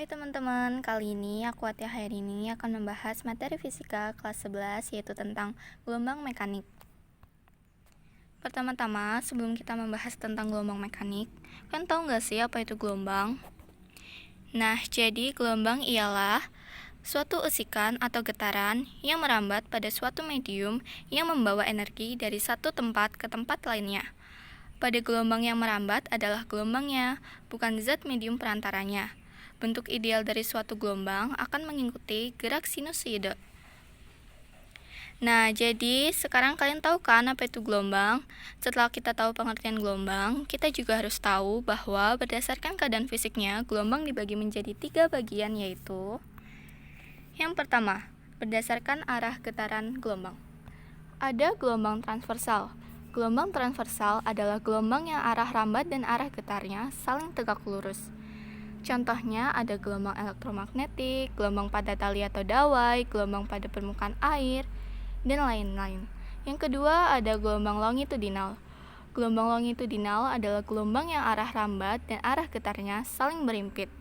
Hai teman-teman, kali ini aku Atia Hairini akan membahas materi fisika kelas 11 yaitu tentang gelombang mekanik. Pertama-tama, sebelum kita membahas tentang gelombang mekanik, kan tahu nggak sih apa itu gelombang? Nah, jadi gelombang ialah suatu esikan atau getaran yang merambat pada suatu medium yang membawa energi dari satu tempat ke tempat lainnya. Pada gelombang yang merambat adalah gelombangnya, bukan zat medium perantaranya. Bentuk ideal dari suatu gelombang akan mengikuti gerak sinusoide. Nah, jadi sekarang kalian tahu kan apa itu gelombang? Setelah kita tahu pengertian gelombang, kita juga harus tahu bahwa berdasarkan keadaan fisiknya, gelombang dibagi menjadi 3 bagian, yaitu yang pertama, berdasarkan arah getaran gelombang. Ada gelombang transversal. Gelombang transversal adalah gelombang yang arah rambat dan arah getarnya saling tegak lurus. Contohnya ada gelombang elektromagnetik, gelombang pada tali atau dawai, gelombang pada permukaan air, dan lain-lain. Yang kedua ada gelombang longitudinal. Gelombang longitudinal adalah gelombang yang arah rambat dan arah getarnya saling berimpit.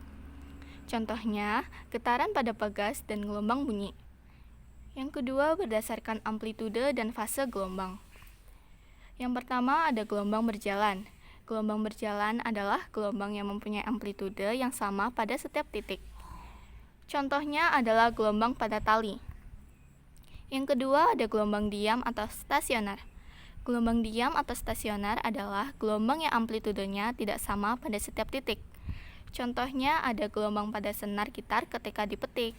Contohnya, getaran pada pegas dan gelombang bunyi. Yang kedua berdasarkan amplitude dan fase gelombang. Yang pertama ada gelombang berjalan. Gelombang berjalan adalah gelombang yang mempunyai amplitude yang sama pada setiap titik. Contohnya adalah gelombang pada tali. Yang kedua ada gelombang diam atau stasioner. Gelombang diam atau stasioner adalah gelombang yang amplitudenya tidak sama pada setiap titik. Contohnya ada gelombang pada senar gitar ketika dipetik.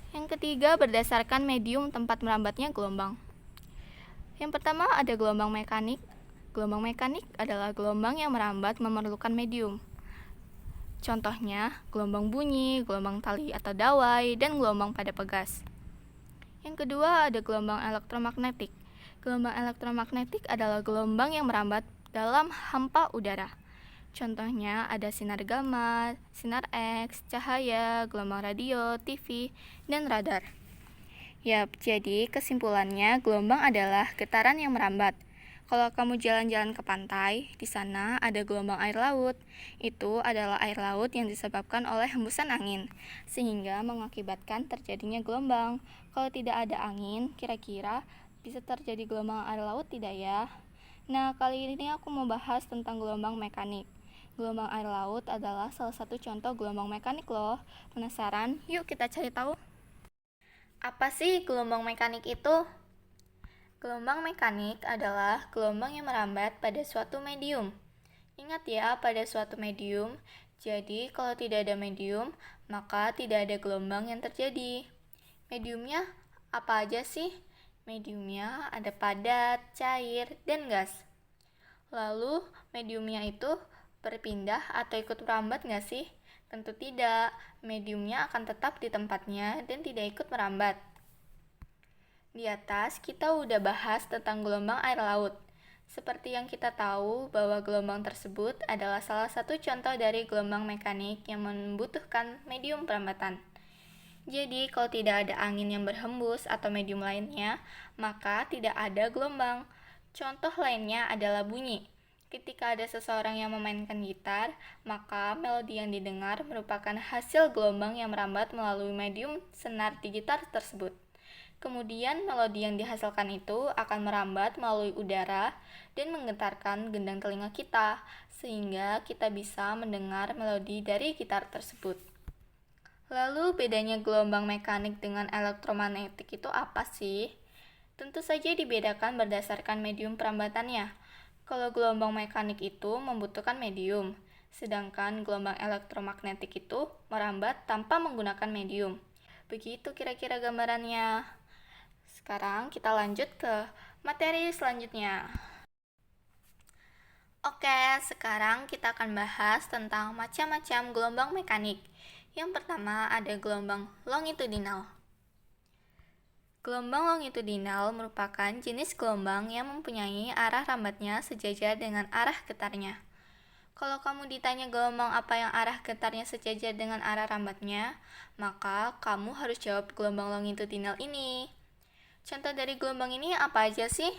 Yang ketiga berdasarkan medium tempat merambatnya gelombang. Yang pertama ada gelombang mekanik. Gelombang mekanik adalah gelombang yang merambat memerlukan medium. Contohnya, gelombang bunyi, gelombang tali atau dawai, dan gelombang pada pegas. Yang kedua ada gelombang elektromagnetik. Gelombang elektromagnetik adalah gelombang yang merambat dalam hampa udara. Contohnya ada sinar gamma, sinar X, cahaya, gelombang radio, TV, dan radar. Yap, jadi kesimpulannya gelombang adalah getaran yang merambat. Kalau kamu jalan-jalan ke pantai, di sana ada gelombang air laut. Itu adalah air laut yang disebabkan oleh hembusan angin, sehingga mengakibatkan terjadinya gelombang. Kalau tidak ada angin, kira-kira bisa terjadi gelombang air laut tidak ya? Nah, kali ini aku mau bahas tentang gelombang mekanik. Gelombang air laut adalah salah satu contoh gelombang mekanik loh. Penasaran? Yuk kita cari tahu. Apa sih gelombang mekanik itu? Gelombang mekanik adalah gelombang yang merambat pada suatu medium. Ingat ya, pada suatu medium. Jadi, kalau tidak ada medium, maka tidak ada gelombang yang terjadi. Mediumnya apa aja sih? Mediumnya ada padat, cair, dan gas. Lalu, mediumnya itu berpindah atau ikut merambat nggak sih? Tentu tidak. Mediumnya akan tetap di tempatnya dan tidak ikut merambat. Di atas, kita udah bahas tentang gelombang air laut. Seperti yang kita tahu bahwa gelombang tersebut adalah salah satu contoh dari gelombang mekanik yang membutuhkan medium perambatan. Jadi, kalau tidak ada angin yang berhembus atau medium lainnya, maka tidak ada gelombang. Contoh lainnya adalah bunyi. Ketika ada seseorang yang memainkan gitar, maka melodi yang didengar merupakan hasil gelombang yang merambat melalui medium senar di gitar tersebut. Kemudian melodi yang dihasilkan itu akan merambat melalui udara dan menggetarkan gendang telinga kita, sehingga kita bisa mendengar melodi dari gitar tersebut. Lalu bedanya gelombang mekanik dengan elektromagnetik itu apa sih? Tentu saja dibedakan berdasarkan medium perambatannya. Kalau gelombang mekanik itu membutuhkan medium, sedangkan gelombang elektromagnetik itu merambat tanpa menggunakan medium. Begitu kira-kira gambarannya. Sekarang kita lanjut ke materi selanjutnya. Oke, sekarang kita akan bahas tentang macam-macam gelombang mekanik. Yang pertama ada gelombang longitudinal. Gelombang longitudinal merupakan jenis gelombang yang mempunyai arah rambatnya sejajar dengan arah getarnya. Kalau kamu ditanya gelombang apa yang arah getarnya sejajar dengan arah rambatnya, maka kamu harus jawab gelombang longitudinal ini. Contoh dari gelombang ini apa aja sih?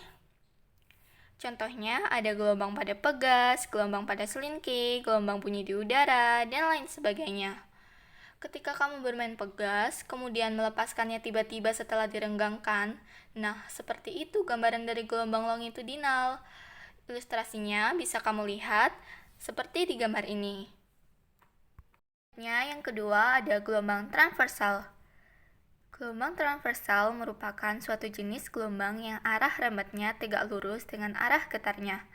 Contohnya ada gelombang pada pegas, gelombang pada selingki, gelombang bunyi di udara, dan lain sebagainya. Ketika kamu bermain pegas, kemudian melepaskannya tiba-tiba setelah direnggangkan, nah seperti itu gambaran dari gelombang longitudinal. Ilustrasinya bisa kamu lihat seperti di gambar ini. Yang kedua ada gelombang transversal. Gelombang transversal merupakan suatu jenis gelombang yang arah rambatnya tegak lurus dengan arah getarnya.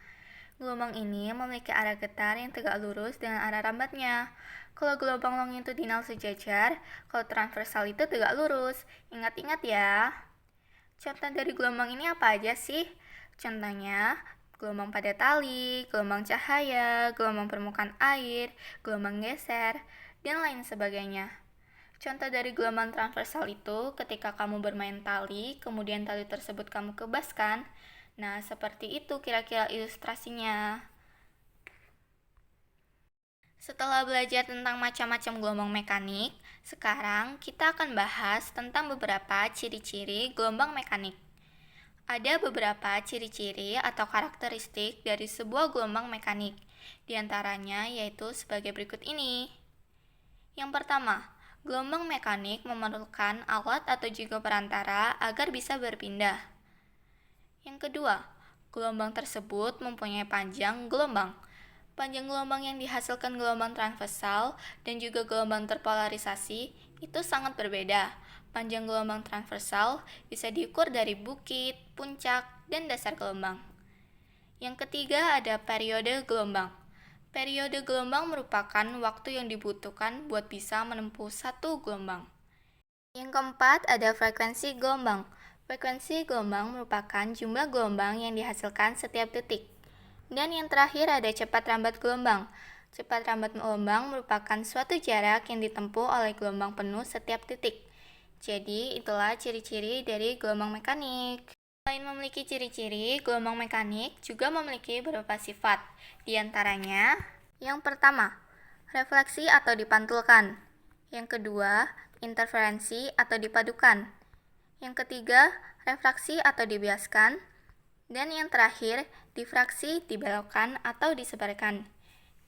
Gelombang ini memiliki arah getar yang tegak lurus dengan arah rambatnya. Kalau gelombang longitudinal sejajar, kalau transversal itu tegak lurus. Ingat-ingat ya. Contoh dari gelombang ini apa aja sih? Contohnya, gelombang pada tali, gelombang cahaya, gelombang permukaan air, gelombang geser, dan lain sebagainya. Contoh dari gelombang transversal itu ketika kamu bermain tali, kemudian tali tersebut kamu kebaskan. Nah, seperti itu kira-kira ilustrasinya. Setelah belajar tentang macam-macam gelombang mekanik, sekarang kita akan bahas tentang beberapa ciri-ciri gelombang mekanik. Ada beberapa ciri-ciri atau karakteristik dari sebuah gelombang mekanik. Di antaranya yaitu sebagai berikut ini. Yang pertama, gelombang mekanik memerlukan alat atau juga perantara agar bisa berpindah. Yang kedua, gelombang tersebut mempunyai panjang gelombang. Panjang gelombang yang dihasilkan gelombang transversal dan juga gelombang terpolarisasi itu sangat berbeda. Panjang gelombang transversal bisa diukur dari bukit, puncak, dan dasar gelombang. Yang ketiga ada periode gelombang. Periode gelombang merupakan waktu yang dibutuhkan buat bisa menempuh satu gelombang. Yang keempat ada frekuensi gelombang. Frekuensi gelombang merupakan jumlah gelombang yang dihasilkan setiap detik. Dan yang terakhir ada cepat rambat gelombang. Cepat rambat gelombang merupakan suatu jarak yang ditempuh oleh gelombang penuh setiap detik. Jadi, itulah ciri-ciri dari gelombang mekanik. Selain memiliki ciri-ciri, gelombang mekanik juga memiliki beberapa sifat. Di antaranya, yang pertama, refleksi atau dipantulkan. Yang kedua, interferensi atau dipadukan. Yang ketiga, refraksi atau dibiaskan. Dan yang terakhir, difraksi, dibelokkan, atau disebarkan.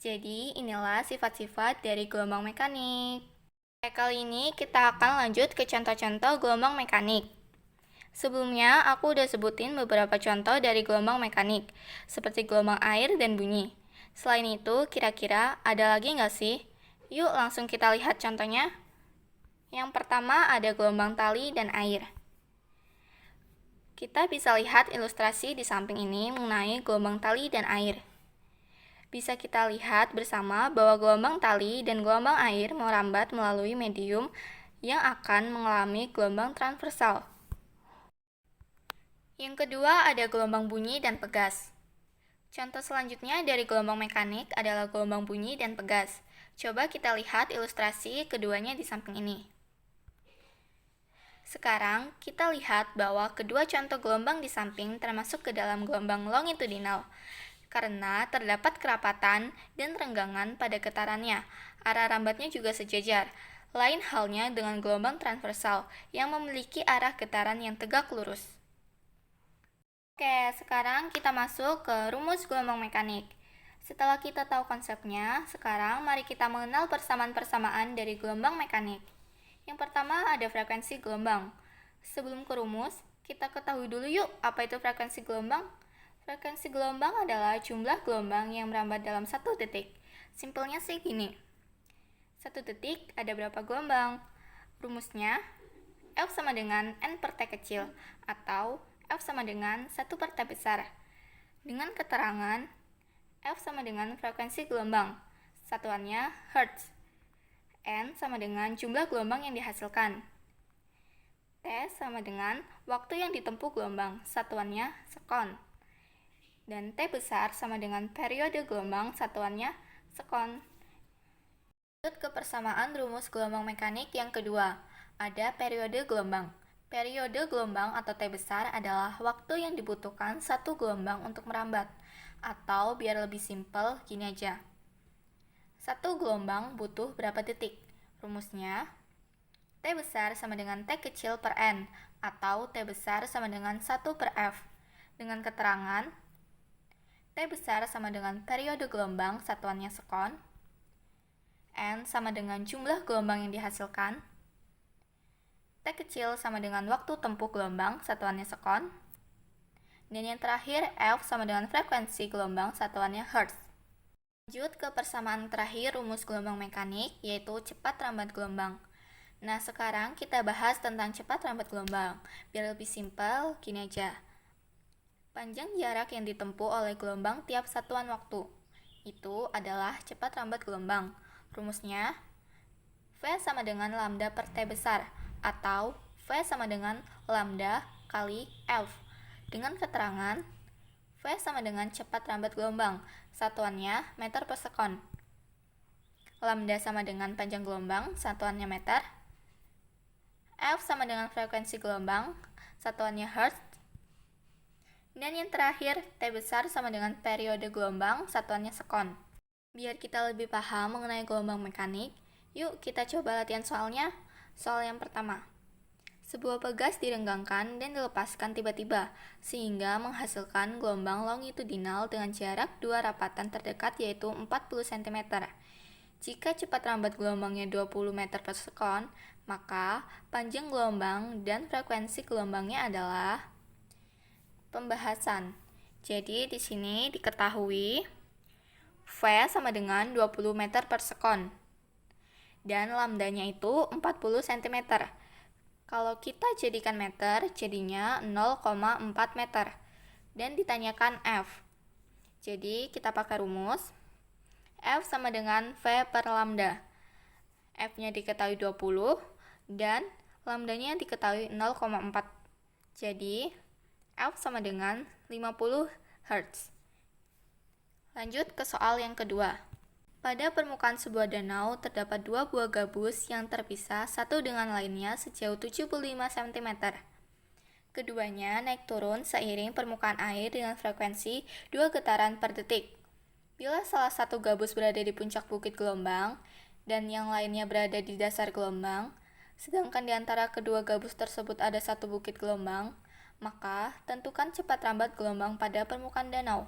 Jadi, inilah sifat-sifat dari gelombang mekanik. Kali ini kita akan lanjut ke contoh-contoh gelombang mekanik. Sebelumnya, aku udah sebutin beberapa contoh dari gelombang mekanik, seperti gelombang air dan bunyi. Selain itu, kira-kira ada lagi nggak sih? Yuk langsung kita lihat contohnya. Yang pertama ada gelombang tali dan air. Kita bisa lihat ilustrasi di samping ini mengenai gelombang tali dan air. Bisa kita lihat bersama bahwa gelombang tali dan gelombang air merambat melalui medium yang akan mengalami gelombang transversal. Yang kedua ada gelombang bunyi dan pegas. Contoh selanjutnya dari gelombang mekanik adalah gelombang bunyi dan pegas. Coba kita lihat ilustrasi keduanya di samping ini. Sekarang, kita lihat bahwa kedua contoh gelombang di samping termasuk ke dalam gelombang longitudinal, karena terdapat kerapatan dan renggangan pada getarannya. Arah rambatnya juga sejajar. Lain halnya dengan gelombang transversal yang memiliki arah getaran yang tegak lurus. Oke, sekarang kita masuk ke rumus gelombang mekanik. Setelah kita tahu konsepnya, sekarang mari kita mengenal persamaan-persamaan dari gelombang mekanik. Yang pertama ada frekuensi gelombang. Sebelum ke rumus, kita ketahui dulu yuk apa itu frekuensi gelombang. Frekuensi gelombang adalah jumlah gelombang yang merambat dalam satu detik. Simpelnya sih gini. Satu detik ada berapa gelombang? Rumusnya, F sama dengan N per T kecil, atau F sama dengan 1 per T besar. Dengan keterangan, F sama dengan frekuensi gelombang. Satuannya Hertz. N sama dengan jumlah gelombang yang dihasilkan. T sama dengan waktu yang ditempuh gelombang, satuannya sekon. Dan T besar sama dengan periode gelombang, satuannya sekon. Lanjut ke persamaan rumus gelombang mekanik yang kedua, ada periode gelombang. Periode gelombang atau T besar adalah waktu yang dibutuhkan satu gelombang untuk merambat. Atau biar lebih simpel, gini aja. Satu gelombang butuh berapa detik? Rumusnya, T besar sama dengan T kecil per N, atau T besar sama dengan 1 per F. Dengan keterangan, T besar sama dengan periode gelombang, satuannya sekon. N sama dengan jumlah gelombang yang dihasilkan. T kecil sama dengan waktu tempuh gelombang, satuannya sekon. Dan yang terakhir, F sama dengan frekuensi gelombang, satuannya hertz. Lanjut ke persamaan terakhir rumus gelombang mekanik, yaitu cepat rambat gelombang. Nah, sekarang kita bahas tentang cepat rambat gelombang. Biar lebih simpel, gini aja. Panjang jarak yang ditempuh oleh gelombang tiap satuan waktu. Itu adalah cepat rambat gelombang. Rumusnya, V sama dengan lambda per T besar, atau V sama dengan lambda kali F. Dengan keterangan, V sama dengan cepat rambat gelombang, satuannya meter per sekon. Lambda sama dengan panjang gelombang, satuannya meter. F sama dengan frekuensi gelombang, satuannya hertz. Dan yang terakhir, T besar sama dengan periode gelombang, satuannya sekon. Biar kita lebih paham mengenai gelombang mekanik, yuk kita coba latihan soalnya. Soal yang pertama. Sebuah pegas direnggangkan dan dilepaskan tiba-tiba, sehingga menghasilkan gelombang longitudinal dengan jarak dua rapatan terdekat yaitu 40 cm. Jika cepat rambat gelombangnya 20 meter per sekon, maka panjang gelombang dan frekuensi gelombangnya adalah pembahasan. Jadi di sini diketahui V sama dengan 20 meter per sekon. Dan lambdanya itu 40 cm. Kalau kita jadikan meter, jadinya 0,4 meter. Dan ditanyakan F. Jadi kita pakai rumus. F sama dengan V per lambda. F-nya diketahui 20 dan lambdanya diketahui 0,4. Jadi F sama dengan 50 Hz. Lanjut ke soal yang kedua. Pada permukaan sebuah danau terdapat dua buah gabus yang terpisah satu dengan lainnya sejauh 75 cm. Keduanya naik turun seiring permukaan air dengan frekuensi 2 getaran per detik. Bila salah satu gabus berada di puncak bukit gelombang dan yang lainnya berada di dasar gelombang, sedangkan di antara kedua gabus tersebut ada satu bukit gelombang, maka tentukan cepat rambat gelombang pada permukaan danau.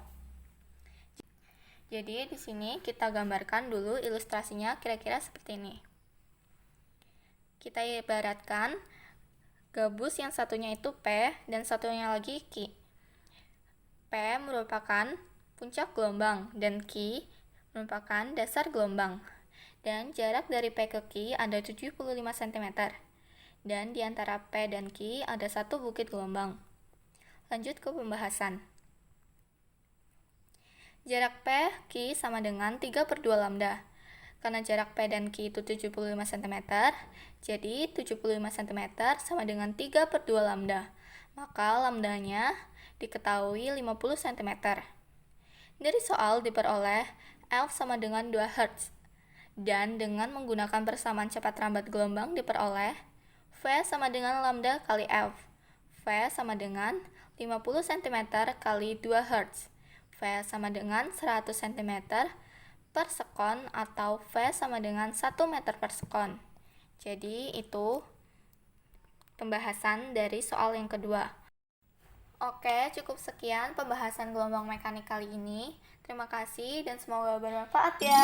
Jadi di sini kita gambarkan dulu ilustrasinya kira-kira seperti ini. Kita ibaratkan gabus yang satunya itu P dan satunya lagi Q. P merupakan puncak gelombang dan Q merupakan dasar gelombang. Dan jarak dari P ke Q ada 75 cm. Dan di antara P dan Q ada satu bukit gelombang. Lanjut ke pembahasan. Jarak P, Q sama dengan 3 per 2 lambda. Karena jarak P dan Q itu 75 cm, jadi 75 cm sama dengan 3 per 2 lambda. Maka lambdanya diketahui 50 cm. Dari soal diperoleh F sama dengan 2 Hz. Dan dengan menggunakan persamaan cepat rambat gelombang diperoleh V sama dengan lambda kali F. V sama dengan 50 cm kali 2 Hz. V sama dengan 100 cm per sekon atau V sama dengan 1 meter per sekon. Jadi itu pembahasan dari soal yang kedua. Oke, cukup sekian pembahasan gelombang mekanik kali ini. Terima kasih dan semoga bermanfaat ya.